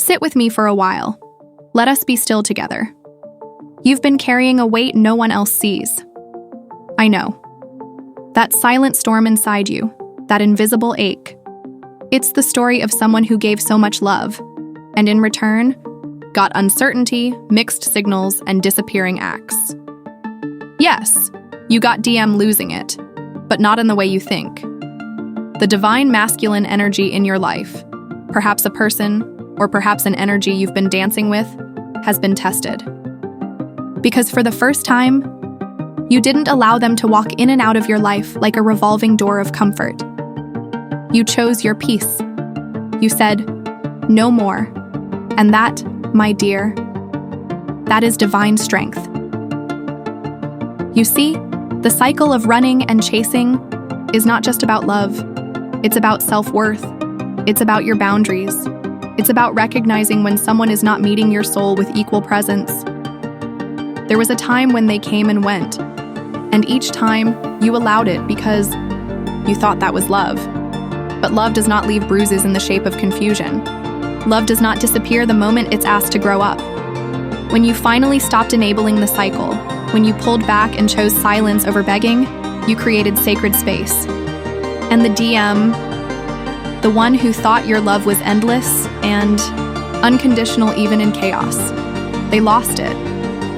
Sit with me for a while. Let us be still together. You've been carrying a weight no one else sees. I know. That silent storm inside you, that invisible ache. It's the story of someone who gave so much love, and in return, got uncertainty, mixed signals, and disappearing acts. Yes, you got DM losing it, but not in the way you think. The divine masculine energy in your life, perhaps a person, or perhaps an energy you've been dancing with, has been tested. Because for the first time, you didn't allow them to walk in and out of your life like a revolving door of comfort. You chose your peace. You said, no more. And that, my dear, that is divine strength. You see, the cycle of running and chasing is not just about love. It's about self-worth. It's about your boundaries. It's about recognizing when someone is not meeting your soul with equal presence. There was a time when they came and went, and each time you allowed it because you thought that was love. But love does not leave bruises in the shape of confusion. Love does not disappear the moment it's asked to grow up. When you finally stopped enabling the cycle, when you pulled back and chose silence over begging, you created sacred space. And the DM, the one who thought your love was endless and unconditional even in chaos, they lost it.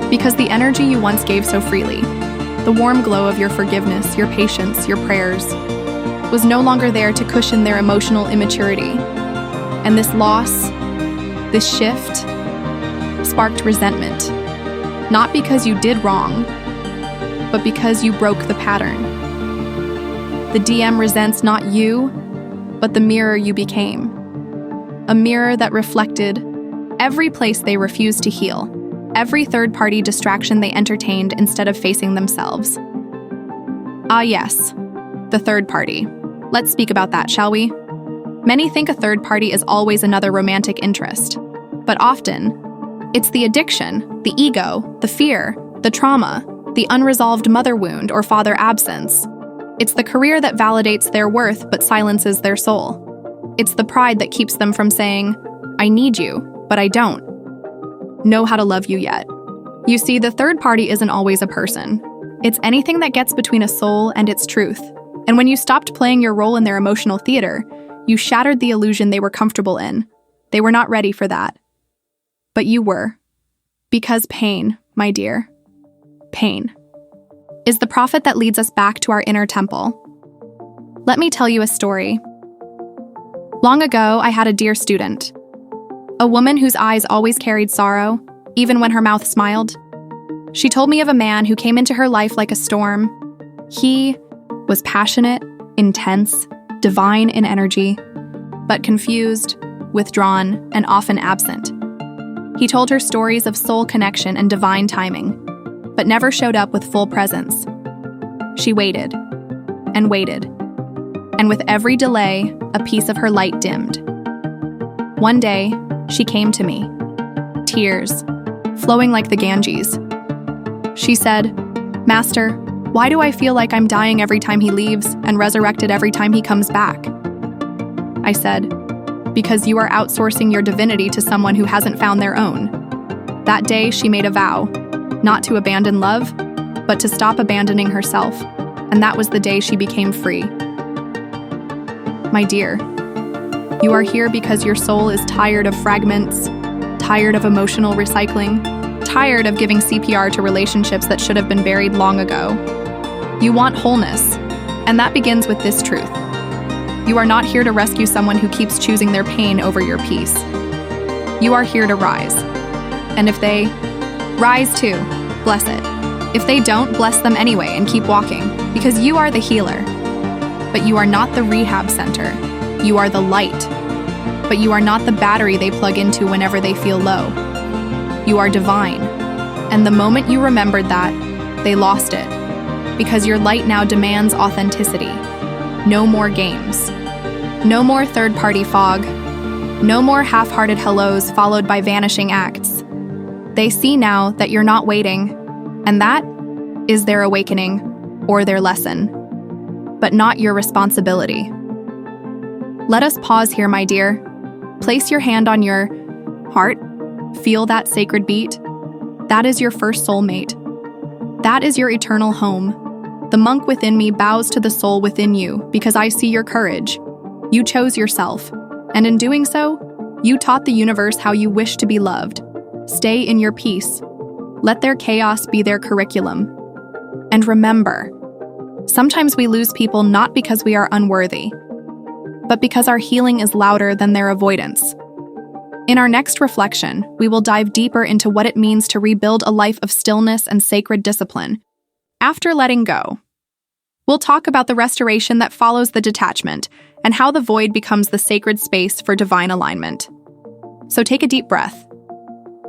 Because the energy you once gave so freely, the warm glow of your forgiveness, your patience, your prayers, was no longer there to cushion their emotional immaturity. And this loss, this shift, sparked resentment. Not because you did wrong, but because you broke the pattern. The DM resents not you, but the mirror you became. A mirror that reflected every place they refused to heal, every third-party distraction they entertained instead of facing themselves. Ah yes, the third party. Let's speak about that, shall we? Many think a third party is always another romantic interest, but often, it's the addiction, the ego, the fear, the trauma, the unresolved mother wound or father absence. It's the career that validates their worth but silences their soul. It's the pride that keeps them from saying, I need you, but I don't know how to love you yet. You see, the third party isn't always a person. It's anything that gets between a soul and its truth. And when you stopped playing your role in their emotional theater, you shattered the illusion they were comfortable in. They were not ready for that. But you were. Because pain, my dear, pain, is the prophet that leads us back to our inner temple. Let me tell you a story. Long ago, I had a dear student, a woman whose eyes always carried sorrow, even when her mouth smiled. She told me of a man who came into her life like a storm. He was passionate, intense, divine in energy, but confused, withdrawn, and often absent. He told her stories of soul connection and divine timing, but never showed up with full presence. She waited, and waited, and with every delay, a piece of her light dimmed. One day, she came to me, tears flowing like the Ganges. She said, Master, why do I feel like I'm dying every time he leaves and resurrected every time he comes back? I said, because you are outsourcing your divinity to someone who hasn't found their own. That day, she made a vow, not to abandon love, but to stop abandoning herself, and that was the day she became free. My dear, you are here because your soul is tired of fragments, tired of emotional recycling, tired of giving CPR to relationships that should have been buried long ago. You want wholeness, and that begins with this truth. You are not here to rescue someone who keeps choosing their pain over your peace. You are here to rise. And if they rise too, bless it. If they don't, bless them anyway and keep walking, because you are the healer. But you are not the rehab center. You are the light. But you are not the battery they plug into whenever they feel low. You are divine. And the moment you remembered that, they lost it. Because your light now demands authenticity. No more games. No more third-party fog. No more half-hearted hellos followed by vanishing acts. They see now that you're not waiting, and that is their awakening or their lesson, but not your responsibility. Let us pause here, my dear. Place your hand on your Heart, feel that sacred beat? That is your first soulmate. That is your eternal home. The monk within me bows to the soul within you because I see your courage. You chose yourself, and in doing so, you taught the universe how you wish to be loved. Stay in your peace. Let their chaos be their curriculum. And remember, sometimes we lose people not because we are unworthy, but because our healing is louder than their avoidance. In our next reflection, we will dive deeper into what it means to rebuild a life of stillness and sacred discipline. After letting go, we'll talk about the restoration that follows the detachment and how the void becomes the sacred space for divine alignment. So take a deep breath.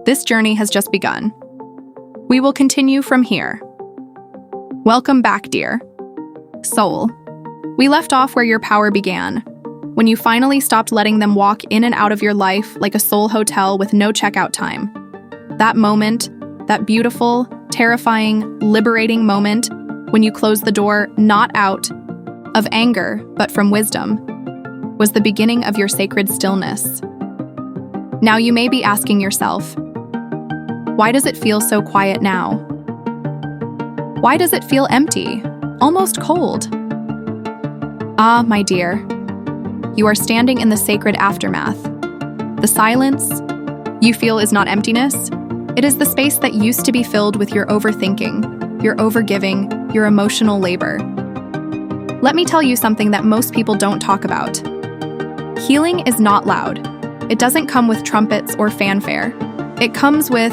This journey has just begun. We will continue from here. Welcome back, dear soul. We left off where your power began, when you finally stopped letting them walk in and out of your life like a soul hotel with no checkout time. That moment, that beautiful, terrifying, liberating moment when you closed the door not out of anger, but from wisdom, was the beginning of your sacred stillness. Now you may be asking yourself, why does it feel so quiet now? Why does it feel empty, almost cold? Ah, my dear, you are standing in the sacred aftermath. The silence you feel is not emptiness. It is the space that used to be filled with your overthinking, your overgiving, your emotional labor. Let me tell you something that most people don't talk about. Healing is not loud. It doesn't come with trumpets or fanfare. It comes with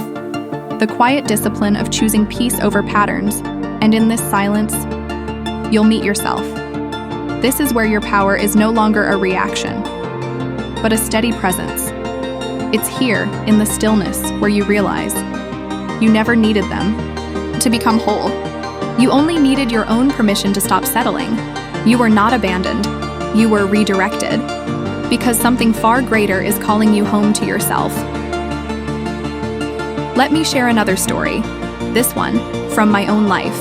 the quiet discipline of choosing peace over patterns, and in this silence, you'll meet yourself. This is where your power is no longer a reaction, but a steady presence. It's here, in the stillness, where you realize you never needed them to become whole. You only needed your own permission to stop settling. You were not abandoned. You were redirected, because something far greater is calling you home to yourself. Let me share another story, this one from my own life.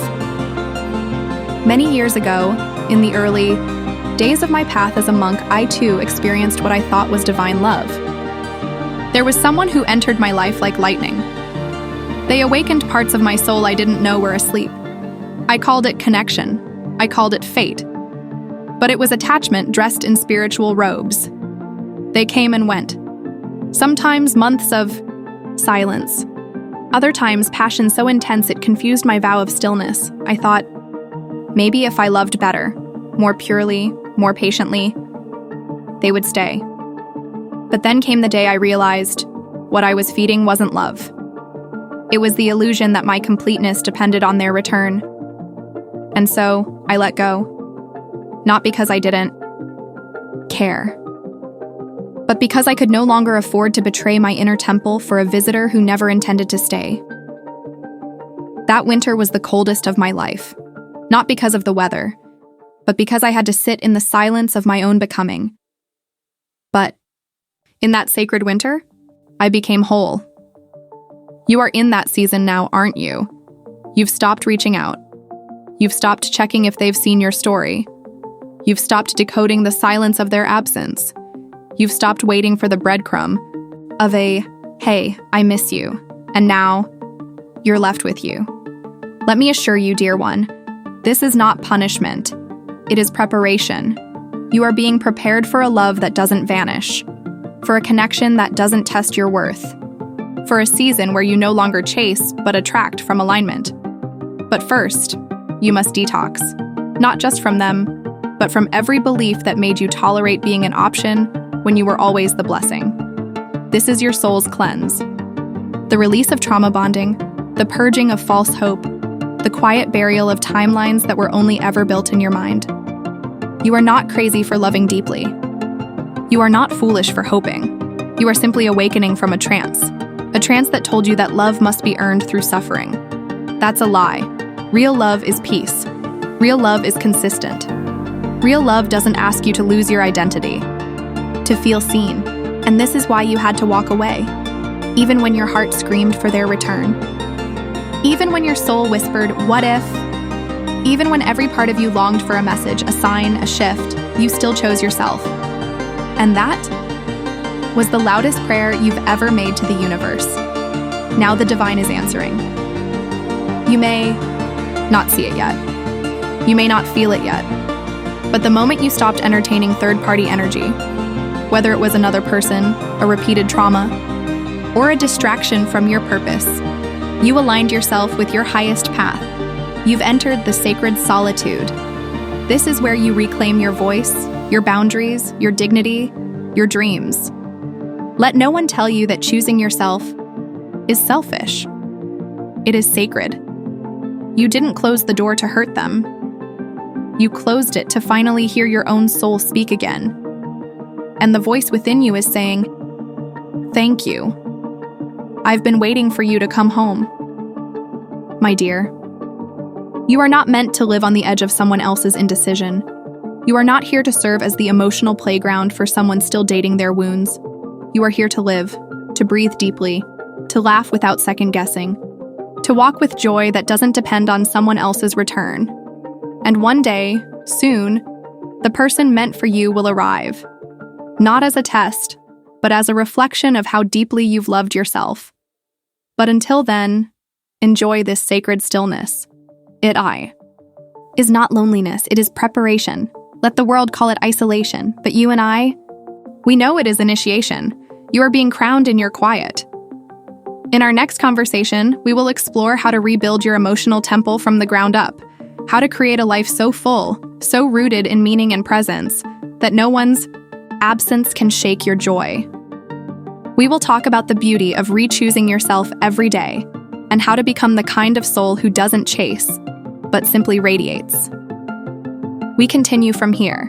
Many years ago, in the early days of my path as a monk, I too experienced what I thought was divine love. There was someone who entered my life like lightning. They awakened parts of my soul I didn't know were asleep. I called it connection. I called it fate. But it was attachment dressed in spiritual robes. They came and went. Sometimes months of silence. Other times passion so intense it confused my vow of stillness. I thought, maybe if I loved better, more purely, more patiently, they would stay. But then came the day I realized what I was feeding wasn't love. It was the illusion that my completeness depended on their return. And so I let go. Not because I didn't care, but because I could no longer afford to betray my inner temple for a visitor who never intended to stay. That winter was the coldest of my life, not because of the weather, but because I had to sit in the silence of my own becoming. But in that sacred winter, I became whole. You are in that season now, aren't you? You've stopped reaching out. You've stopped checking if they've seen your story. You've stopped decoding the silence of their absence. You've stopped waiting for the breadcrumb of a, hey, I miss you, and now you're left with you. Let me assure you, dear one, this is not punishment. It is preparation. You are being prepared for a love that doesn't vanish, for a connection that doesn't test your worth, for a season where you no longer chase but attract from alignment. But first, you must detox, not just from them, but from every belief that made you tolerate being an option when you were always the blessing. This is your soul's cleanse. The release of trauma bonding, the purging of false hope, the quiet burial of timelines that were only ever built in your mind. You are not crazy for loving deeply. You are not foolish for hoping. You are simply awakening from a trance that told you that love must be earned through suffering. That's a lie. Real love is peace. Real love is consistent. Real love doesn't ask you to lose your identity, to feel seen. And this is why you had to walk away, even when your heart screamed for their return. Even when your soul whispered, what if? Even when every part of you longed for a message, a sign, a shift, you still chose yourself. And that was the loudest prayer you've ever made to the universe. Now the divine is answering. You may not see it yet. You may not feel it yet. But the moment you stopped entertaining third-party energy, whether it was another person, a repeated trauma, or a distraction from your purpose, you aligned yourself with your highest path. You've entered the sacred solitude. This is where you reclaim your voice, your boundaries, your dignity, your dreams. Let no one tell you that choosing yourself is selfish. It is sacred. You didn't close the door to hurt them. You closed it to finally hear your own soul speak again. And the voice within you is saying, "Thank you. I've been waiting for you to come home." My dear, you are not meant to live on the edge of someone else's indecision. You are not here to serve as the emotional playground for someone still dating their wounds. You are here to live, to breathe deeply, to laugh without second guessing, to walk with joy that doesn't depend on someone else's return. And one day, soon, the person meant for you will arrive. Not as a test, but as a reflection of how deeply you've loved yourself. But until then, enjoy this sacred stillness. It is not loneliness, it is preparation. Let the world call it isolation, but you and I, we know it is initiation. You are being crowned in your quiet. In our next conversation, we will explore how to rebuild your emotional temple from the ground up, how to create a life so full, so rooted in meaning and presence, that no one's absence can shake your joy. We will talk about the beauty of re-choosing yourself every day, and how to become the kind of soul who doesn't chase, but simply radiates. We continue from here.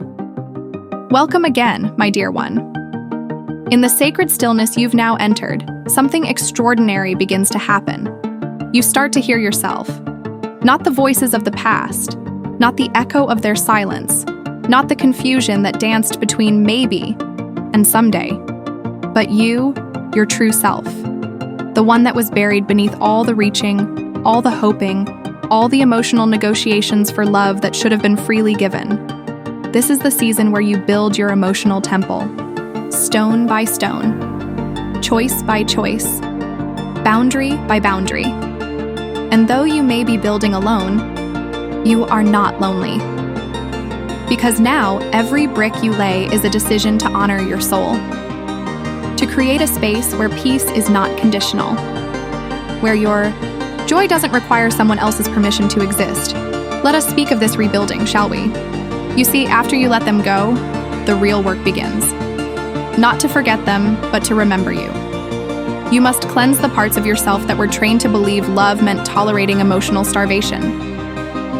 Welcome again, my dear one. In the sacred stillness you've now entered, something extraordinary begins to happen. You start to hear yourself. Not the voices of the past, not the echo of their silence, not the confusion that danced between maybe and someday, but you, your true self, the one that was buried beneath all the reaching, all the hoping, all the emotional negotiations for love that should have been freely given. This is the season where you build your emotional temple, stone by stone, choice by choice, boundary by boundary. And though you may be building alone, you are not lonely. Because now, every brick you lay is a decision to honor your soul. To create a space where peace is not conditional. Where your joy doesn't require someone else's permission to exist. Let us speak of this rebuilding, shall we? You see, after you let them go, the real work begins. Not to forget them, but to remember you. You must cleanse the parts of yourself that were trained to believe love meant tolerating emotional starvation.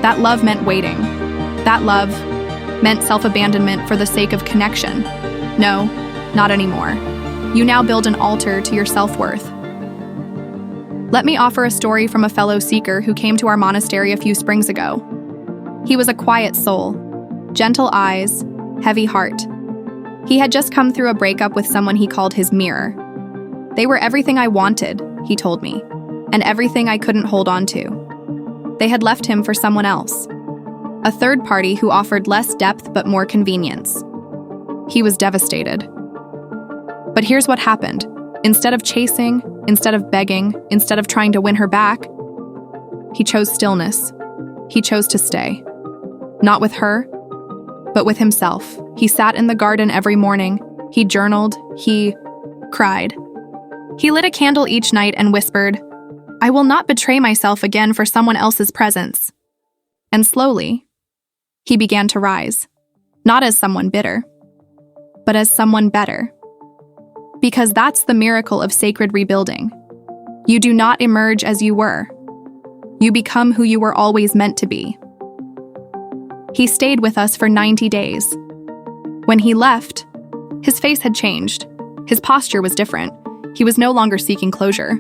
That love meant waiting. That love meant self-abandonment for the sake of connection. No, not anymore. You now build an altar to your self-worth. Let me offer a story from a fellow seeker who came to our monastery a few springs ago. He was a quiet soul, gentle eyes, heavy heart. He had just come through a breakup with someone he called his mirror. They were everything I wanted, he told me, and everything I couldn't hold on to. They had left him for someone else, a third party who offered less depth but more convenience. He was devastated. But here's what happened. Instead of chasing, instead of begging, instead of trying to win her back, he chose stillness. He chose to stay. Not with her, but with himself. He sat in the garden every morning. He journaled. He cried. He lit a candle each night and whispered, "I will not betray myself again for someone else's presence." And slowly, he began to rise, not as someone bitter, but as someone better. Because that's the miracle of sacred rebuilding. You do not emerge as you were. You become who you were always meant to be. He stayed with us for 90 days. When he left, his face had changed. His posture was different. He was no longer seeking closure.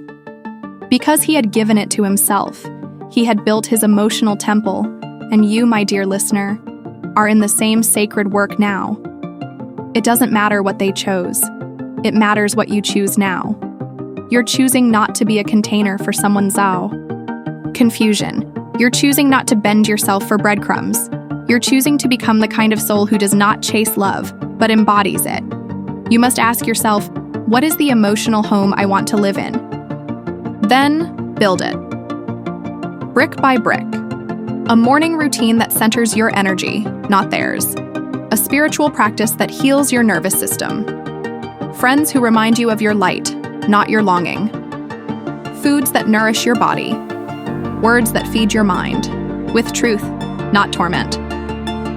Because he had given it to himself, he had built his emotional temple, and you, my dear listener, are in the same sacred work now. It doesn't matter what they chose. It matters what you choose now. You're choosing not to be a container for someone's confusion. You're choosing not to bend yourself for breadcrumbs. You're choosing to become the kind of soul who does not chase love, but embodies it. You must ask yourself, What is the emotional home I want to live in? Then, build it. Brick by brick. A morning routine that centers your energy, not theirs. A spiritual practice that heals your nervous system. Friends who remind you of your light, not your longing. Foods that nourish your body. Words that feed your mind. With truth, not torment.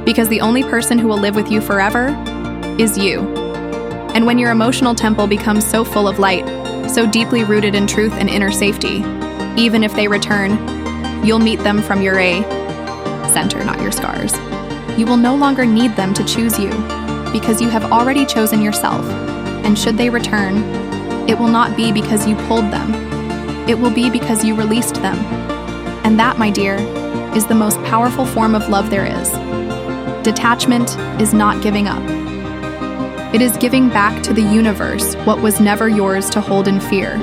Because the only person who will live with you forever is you. And when your emotional temple becomes so full of light, so deeply rooted in truth and inner safety, even if they return, you'll meet them from your center, not your scars. You will no longer need them to choose you, because you have already chosen yourself. And should they return, it will not be because you pulled them. It will be because you released them. And that, my dear, is the most powerful form of love there is. Detachment is not giving up. It is giving back to the universe what was never yours to hold in fear.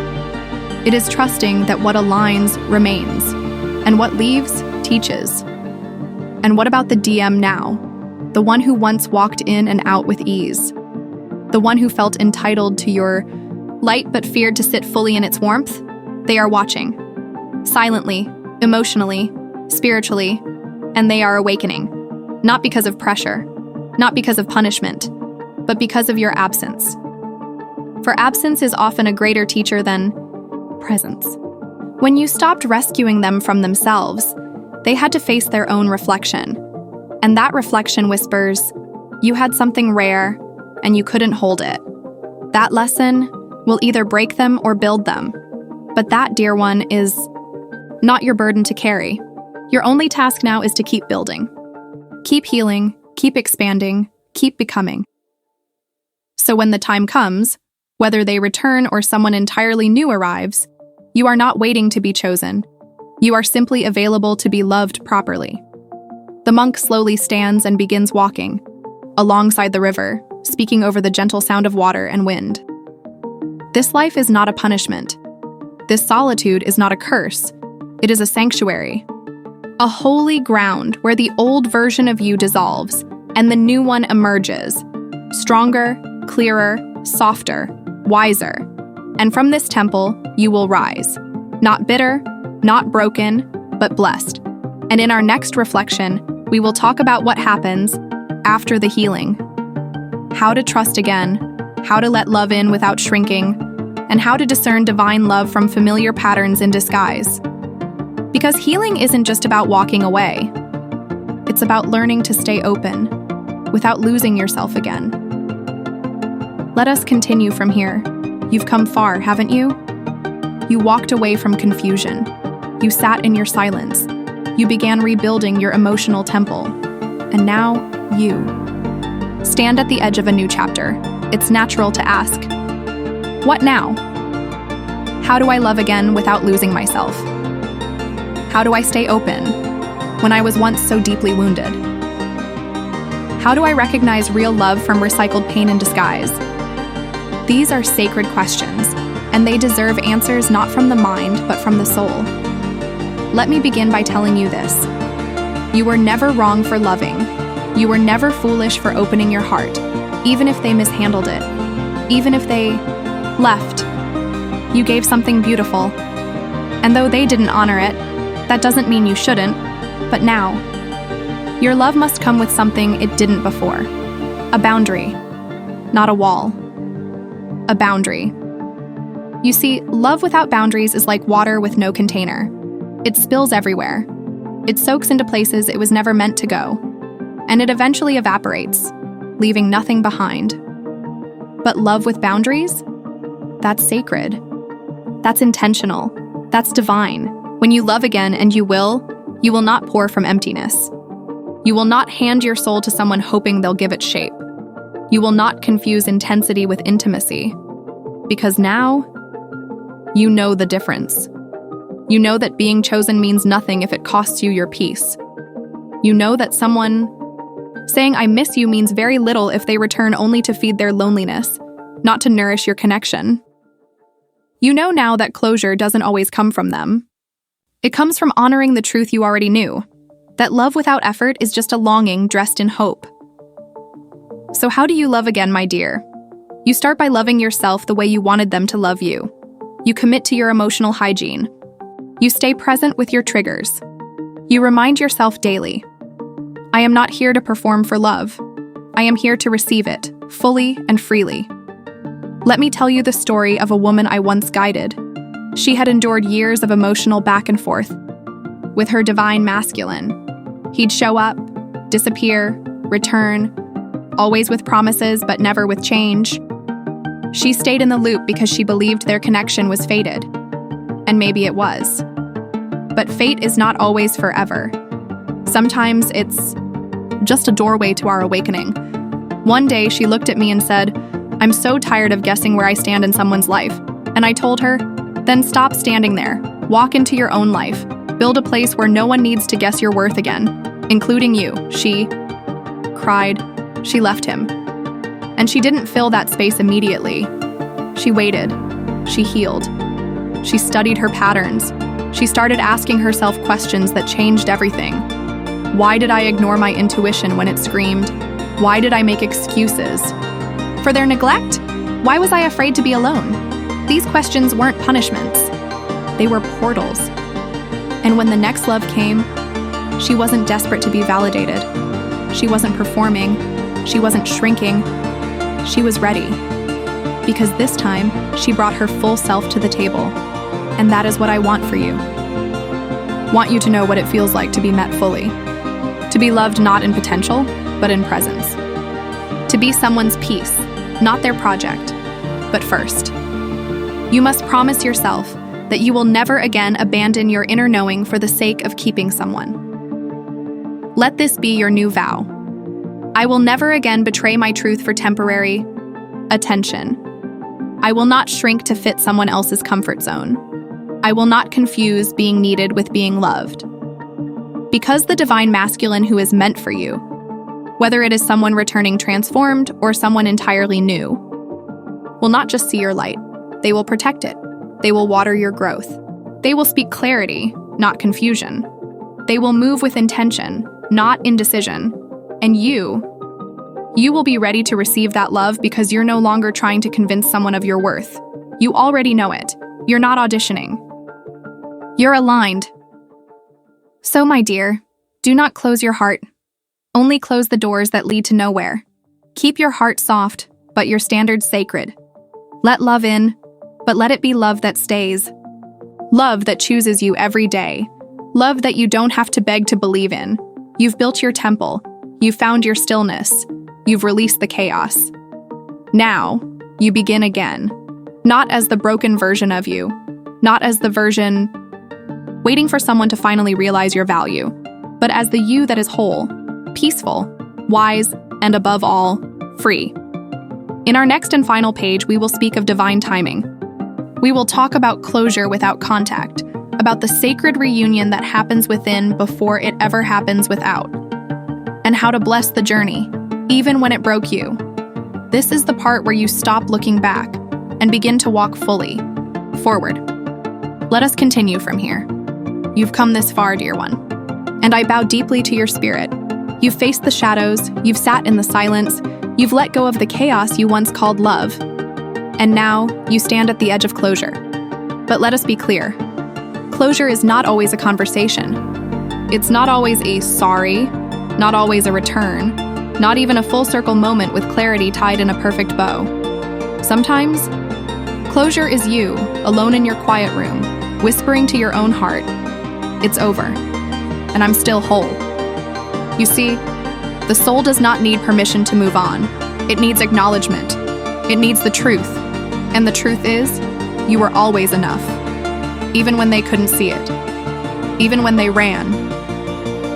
It is trusting that what aligns remains, and what leaves teaches. And what about the DM now? The one who once walked in and out with ease. The one who felt entitled to your light but feared to sit fully in its warmth? They are watching. Silently, emotionally, spiritually, and they are awakening. Not because of pressure, not because of punishment, but because of your absence. For absence is often a greater teacher than presence. When you stopped rescuing them from themselves, they had to face their own reflection. And that reflection whispers, you had something rare, and you couldn't hold it. That lesson will either break them or build them. But that, dear one, is not your burden to carry. Your only task now is to keep building. Keep healing, keep expanding, keep becoming. So when the time comes, whether they return or someone entirely new arrives, you are not waiting to be chosen. You are simply available to be loved properly. The monk slowly stands and begins walking, alongside the river, speaking over the gentle sound of water and wind. This life is not a punishment. This solitude is not a curse. It is a sanctuary. A holy ground where the old version of you dissolves and the new one emerges, stronger, clearer, softer, wiser. And from this temple, you will rise, not bitter, not broken, but blessed. And in our next reflection, we will talk about what happens after the healing, how to trust again, how to let love in without shrinking, and how to discern divine love from familiar patterns in disguise. Because healing isn't just about walking away. It's about learning to stay open without losing yourself again. Let us continue from here. You've come far, haven't you? You walked away from confusion. You sat in your silence. You began rebuilding your emotional temple. And now, you stand at the edge of a new chapter. It's natural to ask, what now? How do I love again without losing myself? How do I stay open when I was once so deeply wounded? How do I recognize real love from recycled pain in disguise? These are sacred questions, and they deserve answers not from the mind, but from the soul. Let me begin by telling you this. You were never wrong for loving. You were never foolish for opening your heart, even if they mishandled it, even if they left. You gave something beautiful. And though they didn't honor it, that doesn't mean you shouldn't, but now. Your love must come with something it didn't before. A boundary, not a wall. A boundary. You see, love without boundaries is like water with no container. It spills everywhere. It soaks into places it was never meant to go. And it eventually evaporates, leaving nothing behind. But love with boundaries? That's sacred. That's intentional. That's divine. When you love again, and you will not pour from emptiness. You will not hand your soul to someone hoping they'll give it shape. You will not confuse intensity with intimacy. Because now, you know the difference. You know that being chosen means nothing if it costs you your peace. You know that someone saying I miss you means very little if they return only to feed their loneliness, not to nourish your connection. You know now that closure doesn't always come from them. It comes from honoring the truth you already knew, that love without effort is just a longing dressed in hope. So how do you love again, my dear? You start by loving yourself the way you wanted them to love you. You commit to your emotional hygiene. You stay present with your triggers. You remind yourself daily, I am not here to perform for love. I am here to receive it, fully and freely. Let me tell you the story of a woman I once guided. She had endured years of emotional back and forth with her divine masculine. He'd show up, disappear, return, always with promises but never with change. She stayed in the loop because she believed their connection was fated. And maybe it was. But fate is not always forever. Sometimes it's just a doorway to our awakening. One day she looked at me and said, I'm so tired of guessing where I stand in someone's life. And I told her, then stop standing there. Walk into your own life. Build a place where no one needs to guess your worth again, including you. She cried. She left him. And she didn't fill that space immediately. She waited. She healed. She studied her patterns. She started asking herself questions that changed everything. Why did I ignore my intuition when it screamed? Why did I make excuses? For their neglect? Why was I afraid to be alone? These questions weren't punishments. They were portals. And when the next love came, she wasn't desperate to be validated. She wasn't performing. She wasn't shrinking. She was ready. Because this time, she brought her full self to the table. And that is what I want for you. Want you to know what it feels like to be met fully. To be loved not in potential, but in presence. To be someone's piece, not their project, but first. You must promise yourself that you will never again abandon your inner knowing for the sake of keeping someone. Let this be your new vow. I will never again betray my truth for temporary attention. I will not shrink to fit someone else's comfort zone. I will not confuse being needed with being loved. Because the divine masculine who is meant for you, whether it is someone returning transformed or someone entirely new, will not just see your light. They will protect it. They will water your growth. They will speak clarity, not confusion. They will move with intention, not indecision. And you will be ready to receive that love because you're no longer trying to convince someone of your worth. You already know it. You're not auditioning. You're aligned. So, my dear, do not close your heart. Only close the doors that lead to nowhere. Keep your heart soft, but your standards sacred. Let love in, but let it be love that stays. Love that chooses you every day. Love that you don't have to beg to believe in. You've built your temple. You've found your stillness. You've released the chaos. Now, you begin again. Not as the broken version of you. Not as the version waiting for someone to finally realize your value, but as the you that is whole, peaceful, wise, and above all, free. In our next and final page, we will speak of divine timing. We will talk about closure without contact, about the sacred reunion that happens within before it ever happens without, and how to bless the journey, even when it broke you. This is the part where you stop looking back and begin to walk fully forward. Let us continue from here. You've come this far, dear one, and I bow deeply to your spirit. You've faced the shadows, you've sat in the silence, you've let go of the chaos you once called love, and now you stand at the edge of closure. But let us be clear. Closure is not always a conversation. It's not always a sorry, not always a return, not even a full circle moment with clarity tied in a perfect bow. Sometimes, closure is you, alone in your quiet room, whispering to your own heart, it's over, and I'm still whole. You see, the soul does not need permission to move on. It needs acknowledgement. It needs the truth. And the truth is, you were always enough. Even when they couldn't see it. Even when they ran.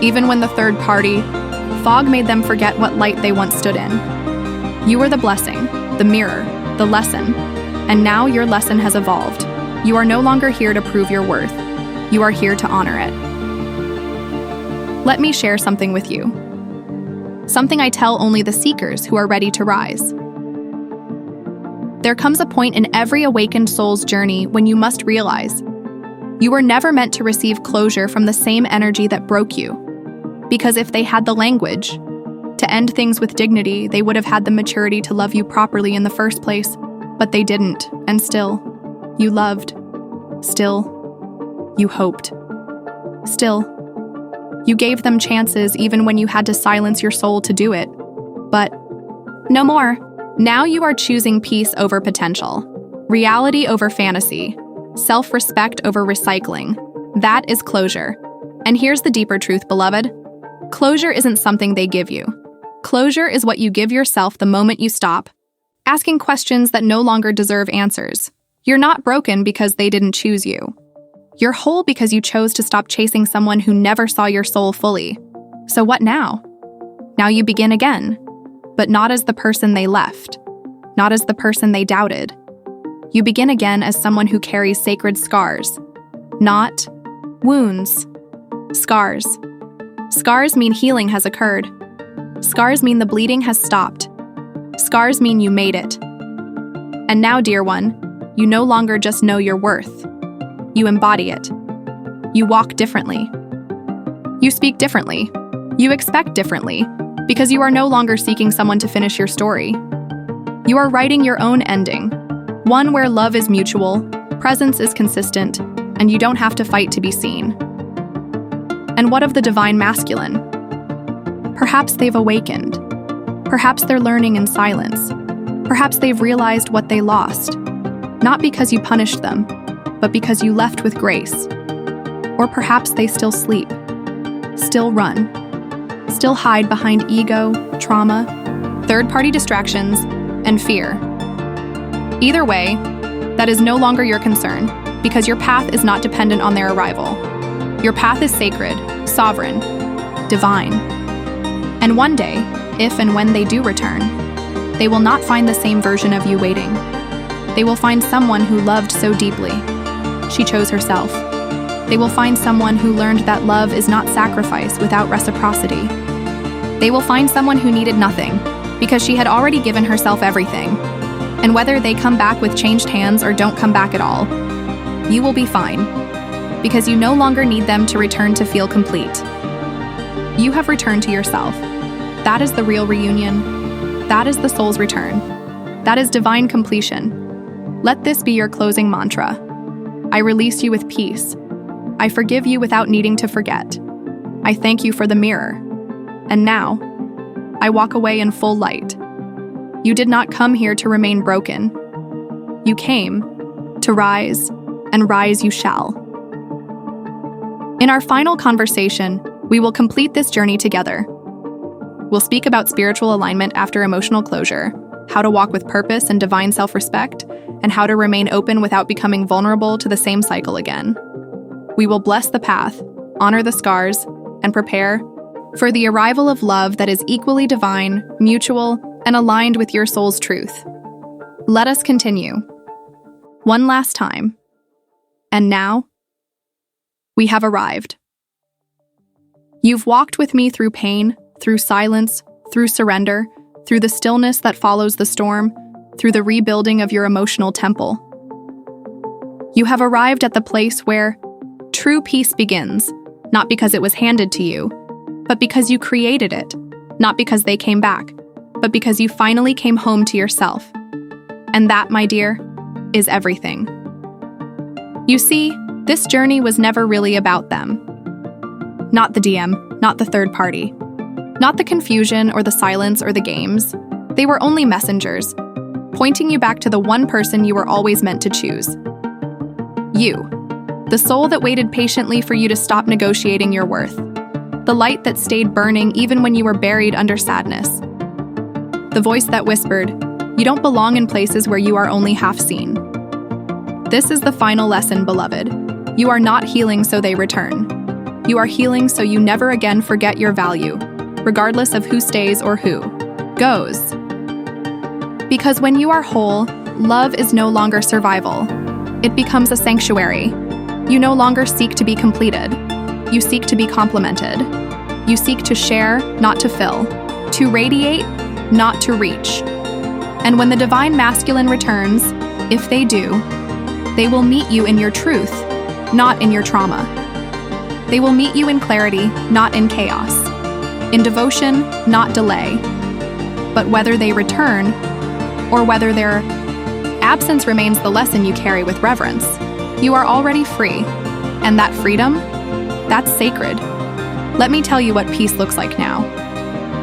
Even when the third party, fog made them forget what light they once stood in. You were the blessing, the mirror, the lesson. And now your lesson has evolved. You are no longer here to prove your worth. You are here to honor it. Let me share something with you. Something I tell only the seekers who are ready to rise. There comes a point in every awakened soul's journey when you must realize you were never meant to receive closure from the same energy that broke you. Because if they had the language, To end things with dignity, they would have had the maturity to love you properly in the first place, but they didn't, and still, you loved. Still, you hoped. Still, you gave them chances even when you had to silence your soul to do it. But no more. Now you are choosing peace over potential, reality over fantasy, self-respect over recycling. That is closure. And here's the deeper truth, beloved. Closure isn't something they give you. Closure is what you give yourself the moment you stop asking questions that no longer deserve answers. You're not broken because they didn't choose you. You're whole because you chose to stop chasing someone who never saw your soul fully. So what now? Now you begin again, but not as the person they left, not as the person they doubted. You begin again as someone who carries sacred scars, not wounds. Scars. Scars mean healing has occurred. Scars mean the bleeding has stopped. Scars mean you made it. And now, dear one, you no longer just know your worth. You embody it. You walk differently. You speak differently. You expect differently, because you are no longer seeking someone to finish your story. You are writing your own ending, one where love is mutual, presence is consistent, and you don't have to fight to be seen. And what of the divine masculine? Perhaps they've awakened. Perhaps they're learning in silence. Perhaps they've realized what they lost, not because you punished them, but because you left with grace. Or perhaps they still sleep, still run, still hide behind ego, trauma, third-party distractions, and fear. Either way, that is no longer your concern, because your path is not dependent on their arrival. Your path is sacred, sovereign, divine. And one day, if and when they do return, they will not find the same version of you waiting. They will find someone who loved so deeply. She chose herself. They will find someone who learned that love is not sacrifice without reciprocity. They will find someone who needed nothing, because she had already given herself everything. And whether they come back with changed hands or don't come back at all, you will be fine, because you no longer need them to return to feel complete. You have returned to yourself. That is the real reunion. That is the soul's return. That is divine completion. Let this be your closing mantra. I release you with peace. I forgive you without needing to forget. I thank you for the mirror. And now, I walk away in full light. You did not come here to remain broken. You came to rise, and rise you shall. In our final conversation, we will complete this journey together. We'll speak about spiritual alignment after emotional closure, how to walk with purpose and divine self-respect, and how to remain open without becoming vulnerable to the same cycle again. We will bless the path, honor the scars, and prepare for the arrival of love that is equally divine, mutual, and aligned with your soul's truth. Let us continue. One last time. And now, we have arrived. You've walked with me through pain, through silence, through surrender, through the stillness that follows the storm, through the rebuilding of your emotional temple. You have arrived at the place where true peace begins, not because it was handed to you, but because you created it, not because they came back, but because you finally came home to yourself. And that, my dear, is everything. You see, this journey was never really about them. Not the DM, not the third party. Not the confusion or the silence or the games. They were only messengers, pointing you back to the one person you were always meant to choose. You, the soul that waited patiently for you to stop negotiating your worth. The light that stayed burning even when you were buried under sadness. The voice that whispered, "You don't belong in places where you are only half seen." This is the final lesson, beloved. You are not healing so they return. You are healing so you never again forget your value, regardless of who stays or who goes. Because when you are whole, love is no longer survival. It becomes a sanctuary. You no longer seek to be completed. You seek to be complemented. You seek to share, not to fill. To radiate, not to reach. And when the divine masculine returns, if they do, they will meet you in your truth, not in your trauma. They will meet you in clarity, not in chaos. In devotion, not delay. But whether they return, or whether their absence remains the lesson you carry with reverence, you are already free. And that freedom, that's sacred. Let me tell you what peace looks like now.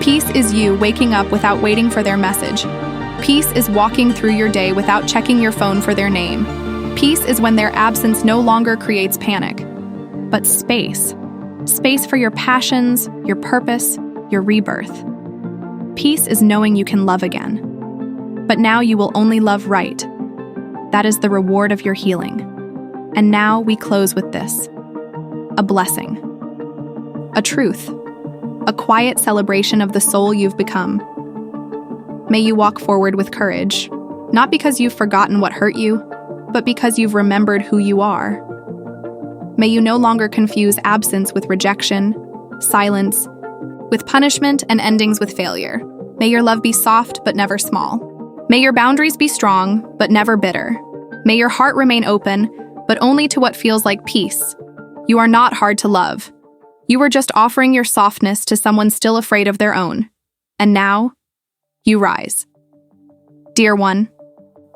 Peace is you waking up without waiting for their message. Peace is walking through your day without checking your phone for their name. Peace is when their absence no longer creates panic, but space. Space for your passions, your purpose, your rebirth. Peace is knowing you can love again. But now you will only love right. That is the reward of your healing. And now we close with this. A blessing. A truth. A quiet celebration of the soul you've become. May you walk forward with courage, not because you've forgotten what hurt you, but because you've remembered who you are. May you no longer confuse absence with rejection, silence with punishment, and endings with failure. May your love be soft but never small. May your boundaries be strong but never bitter. May your heart remain open, but only to what feels like peace. You are not hard to love. You were just offering your softness to someone still afraid of their own. And now, you rise. Dear one,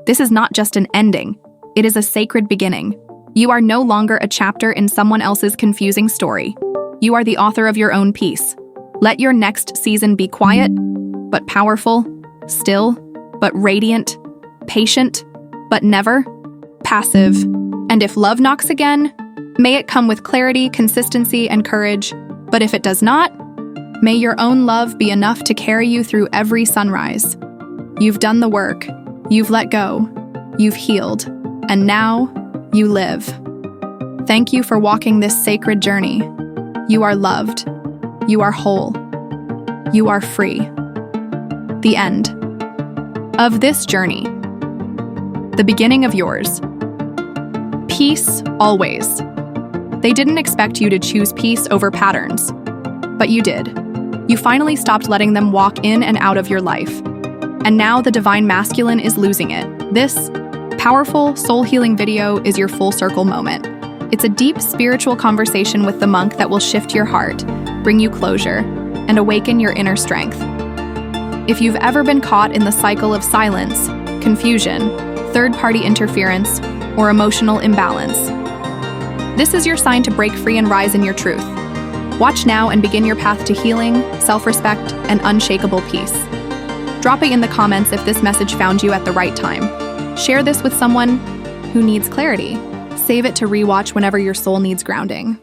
this is not just an ending. It is a sacred beginning. You are no longer a chapter in someone else's confusing story. You are the author of your own piece. Let your next season be quiet, but powerful, still, but radiant, patient, but never passive. And if love knocks again, may it come with clarity, consistency, and courage. But if it does not, may your own love be enough to carry you through every sunrise. You've done the work. You've let go. You've healed. And now, you live. Thank you for walking this sacred journey. You are loved. You are whole. You are free. The end of this journey. The beginning of yours. Peace always. They didn't expect you to choose peace over patterns, but you did. You finally stopped letting them walk in and out of your life. And now the divine masculine is losing it. This powerful, soul-healing video is your full circle moment. It's a deep spiritual conversation with the monk that will shift your heart, bring you closure, and awaken your inner strength. If you've ever been caught in the cycle of silence, confusion, third-party interference, or emotional imbalance, this is your sign to break free and rise in your truth. Watch now and begin your path to healing, self-respect, and unshakable peace. Drop it in the comments if this message found you at the right time. Share this with someone who needs clarity. Save it to rewatch whenever your soul needs grounding.